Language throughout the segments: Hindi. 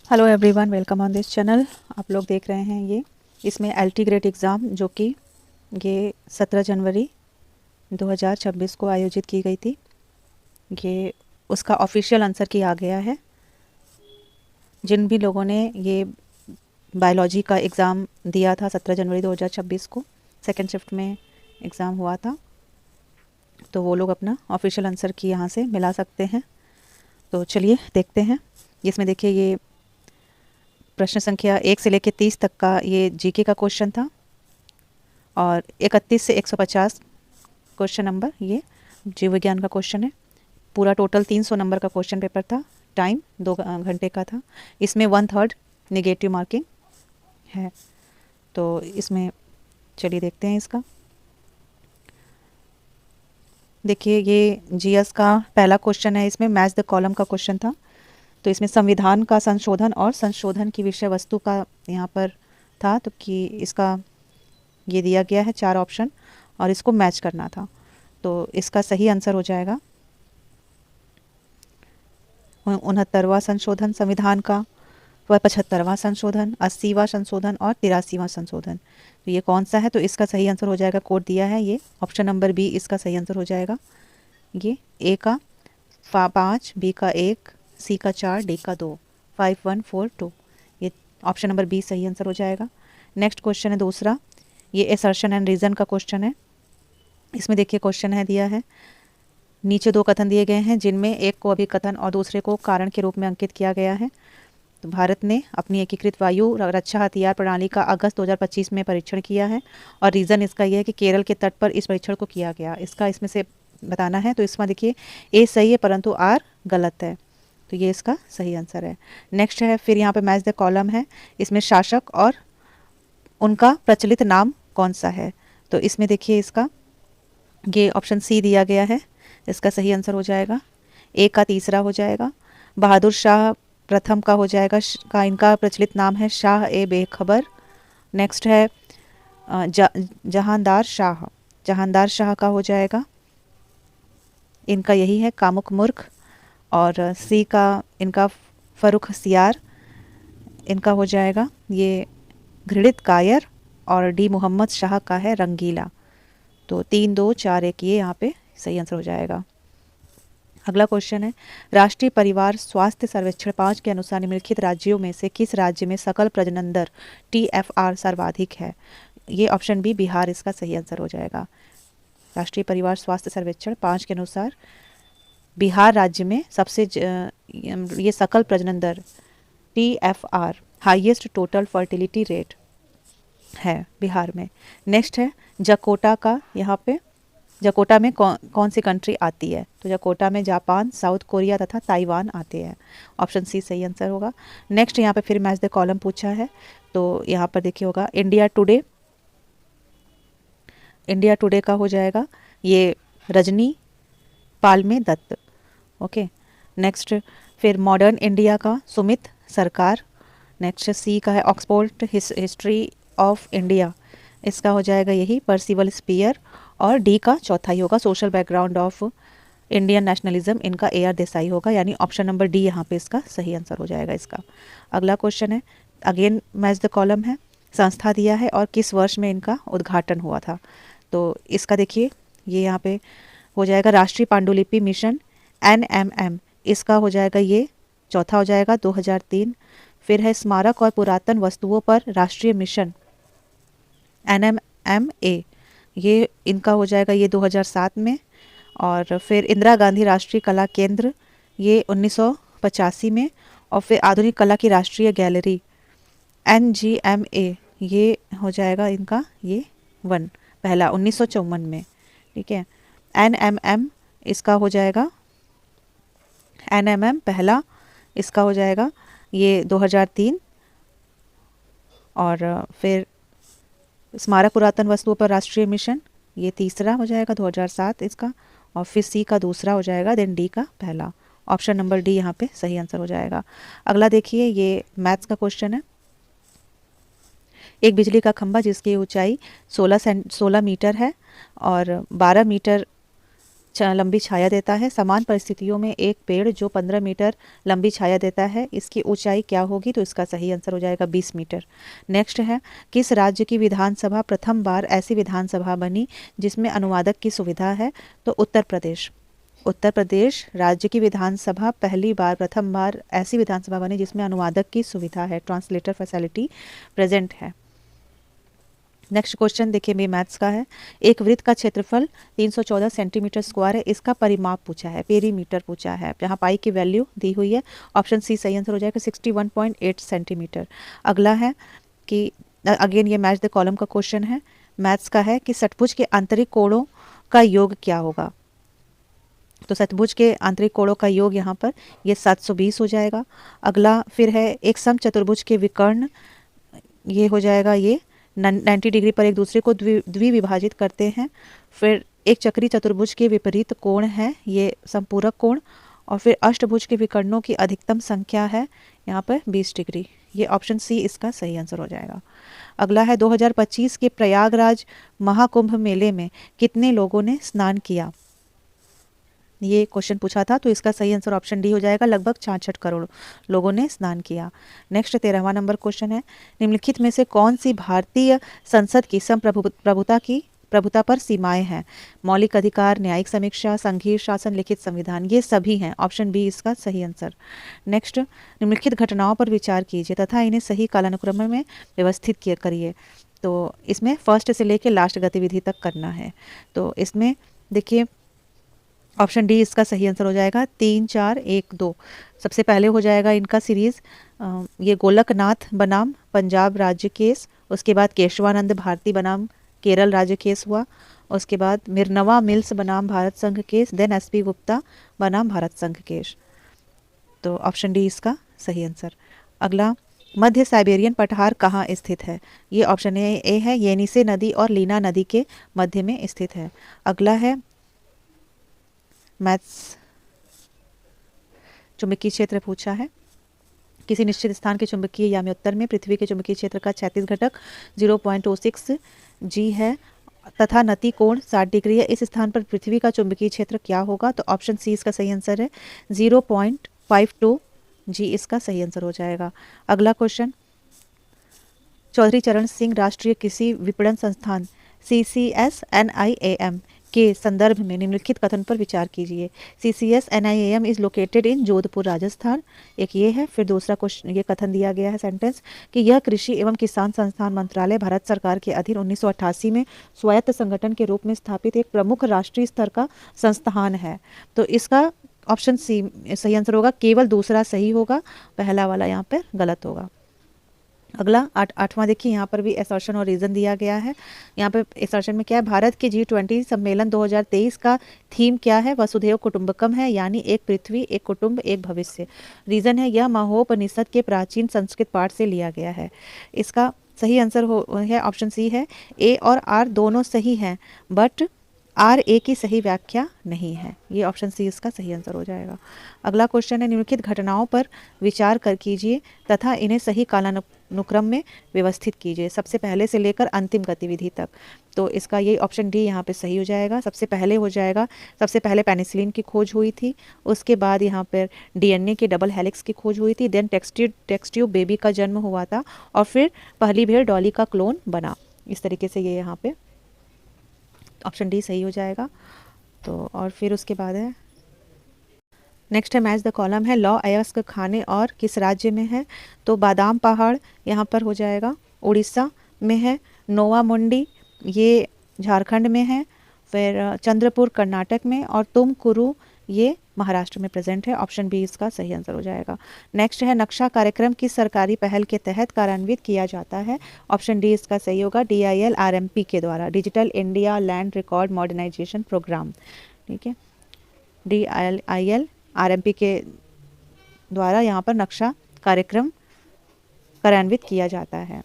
Hello everyone, welcome on this channel. आप लोग देख रहे हैं इसमें एलटी ग्रेड एग्ज़ाम जो कि ये 17 जनवरी 2026 को आयोजित की गई थी। ये उसका ऑफिशियल आंसर की आ गया है। जिन भी लोगों ने ये बायोलॉजी का एग्ज़ाम दिया था 17 जनवरी 2026 को, सेकेंड शिफ्ट में एग्ज़ाम हुआ था, तो वो लोग अपना ऑफिशियल आंसर की यहाँ से मिला सकते हैं। तो चलिए देखते हैं। इसमें देखिए, ये प्रश्न संख्या 1 से लेकर 30 तक का ये जीके का क्वेश्चन था और 31 से 150 क्वेश्चन नंबर ये जीव विज्ञान का क्वेश्चन है। पूरा टोटल 300 नंबर का क्वेश्चन पेपर था। टाइम 2 घंटे का था। इसमें 1/3 नेगेटिव मार्किंग है। तो इसमें चलिए देखते हैं इसका। देखिए, ये जीएस का पहला क्वेश्चन है। इसमें मैच द कॉलम का क्वेश्चन था। तो इसमें संविधान का संशोधन और संशोधन की विषय वस्तु का यहाँ पर था, तो कि इसका ये दिया गया है 4 ऑप्शन और इसको मैच करना था। तो इसका सही आंसर हो जाएगा 69वां संशोधन संविधान का, 75वां संशोधन, 80वां संशोधन और 83वां संशोधन। तो ये कौन सा है? तो इसका सही आंसर हो जाएगा, कोड दिया है ये ऑप्शन नंबर बी, इसका सही आंसर हो जाएगा। ये ए का 5, बी का 1, सी का 4, डी का 2, 5142, ये ऑप्शन नंबर बी सही आंसर हो जाएगा। नेक्स्ट क्वेश्चन है दूसरा। ये असर्शन एंड रीज़न का क्वेश्चन है। इसमें देखिए क्वेश्चन है दिया है, नीचे 2 कथन दिए गए हैं जिनमें एक को अभिकथन और दूसरे को कारण के रूप में अंकित किया गया है। तो भारत ने अपनी एकीकृत वायु रक्षा हथियार प्रणाली का अगस्त 2025 में परीक्षण किया है और रीज़न इसका यह है कि केरल के तट पर इस परीक्षण को किया गया। इसका इसमें से बताना है। तो इसमें देखिए ए सही है परंतु आर गलत है, तो ये इसका सही आंसर है। नेक्स्ट है, फिर यहाँ पे मैच द कॉलम है। इसमें शासक और उनका प्रचलित नाम कौन सा है? तो इसमें देखिए इसका ये ऑप्शन सी दिया गया है, इसका सही आंसर हो जाएगा। ए का तीसरा हो जाएगा। बहादुर शाह प्रथम का हो जाएगा, का इनका प्रचलित नाम है शाह ए बेखबर। नेक्स्ट है जहानदार शाह, जहानदार शाह का हो जाएगा, इनका यही है कामुक मूर्ख। और सी का इनका फरुख सियार, इनका हो जाएगा ये घृणित कायर। और डी मोहम्मद शाह का है रंगीला। तो 3, 2, 4, 1 ये यहाँ पे सही आंसर हो जाएगा। अगला क्वेश्चन है, राष्ट्रीय परिवार स्वास्थ्य सर्वेक्षण 5 के अनुसार निम्नलिखित राज्यों में से किस राज्य में सकल प्रजनन दर TFR सर्वाधिक है? ये ऑप्शन बी बिहार इसका सही आंसर हो जाएगा। राष्ट्रीय परिवार स्वास्थ्य सर्वेक्षण 5 के अनुसार बिहार राज्य में सबसे ये सकल प्रजनन दर TFR highest total fertility rate है बिहार में। नेक्स्ट है जकोटा का, यहाँ पे जकोटा में कौन सी कंट्री आती है? तो जकोटा में जापान, साउथ कोरिया तथा ताइवान आते हैं। ऑप्शन सी सही आंसर होगा। नेक्स्ट यहाँ पे फिर मैच द कॉलम पूछा है। तो यहाँ पर देखिए होगा इंडिया टुडे, इंडिया टुडे का हो जाएगा ये रजनी पालमे दत्त। ओके। नेक्स्ट फिर मॉडर्न इंडिया का सुमित सरकार। नेक्स्ट सी का है ऑक्सफोर्ड हिस्ट्री ऑफ इंडिया, इसका हो जाएगा यही पर्सिवल स्पीयर। और डी का चौथा ही होगा social background of Indian nationalism, इनका AR देसाई होगा, यानी ऑप्शन नंबर डी यहाँ पे इसका सही आंसर हो जाएगा इसका। अगला क्वेश्चन है, अगेन मैच द कॉलम है, संस्था दिया है और किस वर्ष में इनका उद्घाटन हुआ था। तो इसका देखिए ये यहाँ पे हो जाएगा राष्ट्रीय पांडुलिपि मिशन NMM, इसका हो जाएगा ये चौथा हो जाएगा 2003। फिर है स्मारक और पुरातन वस्तुओं पर राष्ट्रीय मिशन NMMA, ये इनका हो जाएगा ये 2007 में। और फिर इंदिरा गांधी राष्ट्रीय कला केंद्र ये 1985 में। और फिर आधुनिक कला की राष्ट्रीय गैलरी NGMA, ये हो जाएगा इनका ये पहला 1954 में। ठीक है। NMM इसका हो जाएगा NMM पहला, इसका हो जाएगा ये 2003। और फिर स्मारक पुरातन वस्तुओं पर राष्ट्रीय मिशन ये तीसरा हो जाएगा 2007 इसका। और फिर सी का दूसरा हो जाएगा, देन डी का पहला। ऑप्शन नंबर डी यहाँ पे सही आंसर हो जाएगा। अगला देखिए ये मैथ्स का क्वेश्चन है। एक बिजली का खंभा जिसकी ऊंचाई 16 मीटर है और 12 मीटर लंबी छाया देता है। समान परिस्थितियों में एक पेड़ जो 15 मीटर लंबी छाया देता है, इसकी ऊंचाई क्या होगी? तो इसका सही आंसर हो जाएगा 20 मीटर। नेक्स्ट है, किस राज्य की विधानसभा प्रथम बार ऐसी विधानसभा बनी जिसमें अनुवादक की सुविधा है? तो उत्तर प्रदेश। उत्तर प्रदेश राज्य की विधानसभा प्रथम बार ऐसी विधानसभा बनी जिसमें अनुवादक की सुविधा है, ट्रांसलेटर फैसिलिटी प्रेजेंट है। नेक्स्ट क्वेश्चन देखिए, ये मैथ्स का है। एक वृत्त का क्षेत्रफल 314 सेंटीमीटर स्क्वायर है, इसका परिमाप पूछा है, पेरीमीटर पूछा है, जहाँ पाई की वैल्यू दी हुई है। ऑप्शन सी सही आंसर हो जाएगा 61.8 सेंटीमीटर। अगला है कि अगेन ये मैच द कॉलम का क्वेश्चन है, मैथ्स का है कि षटभुज के आंतरिक कोणों का योग क्या होगा? तो षटभुज के आंतरिक कोणों का योग यहाँ पर ये 720 हो जाएगा। अगला फिर है एक समचतुर्भुज के विकर्ण, ये हो जाएगा ये 90 डिग्री पर एक दूसरे को द्विविभाजित करते हैं। फिर एक चक्री चतुर्भुज के विपरीत कोण है ये संपूरक कोण। और फिर अष्टभुज के विकर्णों की अधिकतम संख्या है यहाँ पर 20 डिग्री। ये ऑप्शन सी इसका सही आंसर हो जाएगा। अगला है 2025 के प्रयागराज महाकुंभ मेले में कितने लोगों ने स्नान किया? ये क्वेश्चन पूछा था, तो इसका सही आंसर ऑप्शन डी हो जाएगा, लगभग 66 करोड़ लोगों ने स्नान किया। नेक्स्ट 13वां नंबर क्वेश्चन है, निम्नलिखित में से कौन सी भारतीय संसद की प्रभुता पर सीमाएं हैं? मौलिक अधिकार, न्यायिक समीक्षा, संघीय शासन, लिखित संविधान, ये सभी हैं। ऑप्शन बी इसका सही आंसर। नेक्स्ट, निम्नलिखित घटनाओं पर विचार कीजिए तथा इन्हें सही कालानुक्रम में व्यवस्थित करिए। तो इसमें फर्स्ट से लेकर लास्ट गतिविधि तक करना है। तो इसमें देखिए ऑप्शन डी इसका सही आंसर हो जाएगा, 3, 4, 1, 2। सबसे पहले हो जाएगा इनका सीरीज ये गोलकनाथ बनाम पंजाब राज्य केस, उसके बाद केशवानंद भारती बनाम केरल राज्य केस हुआ, उसके बाद मिर्नवा मिल्स बनाम भारत संघ केस, देन एसपी गुप्ता बनाम भारत संघ केस। तो ऑप्शन डी इसका सही आंसर। अगला, मध्य साइबेरियन पठार कहाँ स्थित है? ये ऑप्शन ए है, येनिसे नदी और लीना नदी के मध्य में स्थित है। अगला है मैथ्स, चुंबकीय क्षेत्र पूछा है। किसी निश्चित स्थान के चुंबकीय यामी उत्तर में पृथ्वी के चुंबकीय क्षेत्र का 36 घटक 0.06 जी है तथा नति कोण 60 डिग्री है। इस स्थान पर पृथ्वी का चुंबकीय क्षेत्र क्या होगा? तो ऑप्शन सी इसका सही आंसर है, 0.52 जी इसका सही आंसर हो जाएगा। अगला क्वेश्चन, चौधरी चरण सिंह राष्ट्रीय कृषि विपणन संस्थान CCSNIAM के संदर्भ में निम्नलिखित कथन पर विचार कीजिए। CCSNIAM is located in Jodhpur Rajasthan, एक ये है। फिर दूसरा क्वेश्चन, ये कथन दिया गया है सेंटेंस कि यह कृषि एवं किसान संस्थान मंत्रालय भारत सरकार के अधीन 1988 में स्वायत्त संगठन के रूप में स्थापित एक प्रमुख राष्ट्रीय स्तर का संस्थान है। तो इसका ऑप्शन सी सही आंसर होगा, केवल दूसरा सही होगा, पहला वाला यहाँ पर गलत होगा। अगला 8वां देखिए, यहाँ पर भी असर्शन और रीज़न दिया गया है। यहाँ पे असर्शन में क्या है, भारत के G20 सम्मेलन 2023 का थीम क्या है? वसुधैव कुटुंबकम है, यानी एक पृथ्वी, एक कुटुंब, एक भविष्य। रीज़न है यह महोपनिषद के प्राचीन संस्कृत पाठ से लिया गया है। इसका सही आंसर है ऑप्शन सी है, ए और आर दोनों सही हैं, बट आर ए की सही व्याख्या नहीं है। ये ऑप्शन सी इसका सही आंसर हो जाएगा। अगला क्वेश्चन है, निम्नलिखित घटनाओं पर विचार कर कीजिए तथा इन्हें सही कालानुक्रम में व्यवस्थित कीजिए, सबसे पहले से लेकर अंतिम गतिविधि तक। तो इसका ये ऑप्शन डी यहाँ पे सही हो जाएगा। सबसे पहले हो जाएगा, सबसे पहले पेनिसिलिन की खोज हुई थी, उसके बाद यहाँ पर DNA के डबल हेलिक्स की खोज हुई थी, देन टेस्ट ट्यूब बेबी का जन्म हुआ था, और फिर पहली भेड़ डॉली का क्लोन बना। इस तरीके से ये यहाँ पे ऑप्शन डी सही हो जाएगा। तो और फिर उसके बाद है नेक्स्ट है मैच द कॉलम है, लौ अयस्क खाने और किस राज्य में है? तो बादाम पहाड़ यहाँ पर हो जाएगा, उड़ीसा में है। नोवा मुंडी ये झारखंड में है। फिर चंद्रपुर कर्नाटक में, और तुमकुरु ये महाराष्ट्र में प्रेजेंट है। ऑप्शन बी इसका सही आंसर हो जाएगा। नेक्स्ट है, नक्शा कार्यक्रम किस सरकारी पहल के तहत कार्यान्वित किया जाता है? ऑप्शन डी इसका सही होगा, DIL RMP के द्वारा, digital India land record modernisation program. ठीक है, DIL RMP के द्वारा यहाँ पर नक्शा कार्यक्रम कार्यान्वित किया जाता है।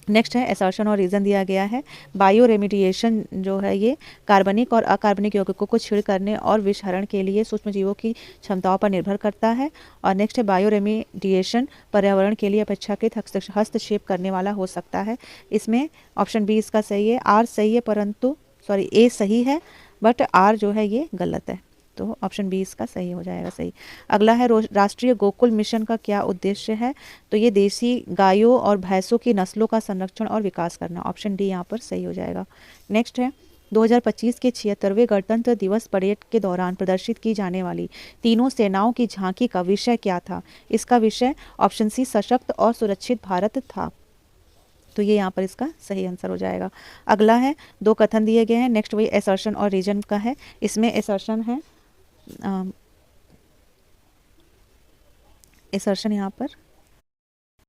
नेक्स्ट है, असर्शन और रीज़न दिया गया है। बायो रेमिडिएशन जो है ये कार्बनिक और अकार्बनिक यौगिकों को छीड़ करने और विषहरण के लिए सूक्ष्म जीवों की क्षमताओं पर निर्भर करता है। और नेक्स्ट है, बायो रेमिडिएशन पर्यावरण के लिए अपेक्षाकृत हस्तक्षेप करने वाला हो सकता है। इसमें ऑप्शन बी इसका सही है, आर सही है, परंतु ए सही है, बट आर जो है ये गलत है, तो ऑप्शन बी इसका सही हो जाएगा सही। अगला है राष्ट्रीय गोकुल मिशन का क्या उद्देश्य है, तो ये देसी गायों और भैंसों की नस्लों का संरक्षण और विकास करना, ऑप्शन डी यहाँ पर सही हो जाएगा। नेक्स्ट है 2025 के 76वें गणतंत्र दिवस परेड के दौरान प्रदर्शित की जाने वाली तीनों सेनाओं की झांकी का विषय क्या था, इसका विषय ऑप्शन सी सशक्त और सुरक्षित भारत था, तो ये यहाँ पर इसका सही आंसर हो जाएगा। अगला है दो कथन दिए गए हैं, नेक्स्ट वही असर्शन और रीजन का है। इसमें असर्शन है, असर्शन यहाँ पर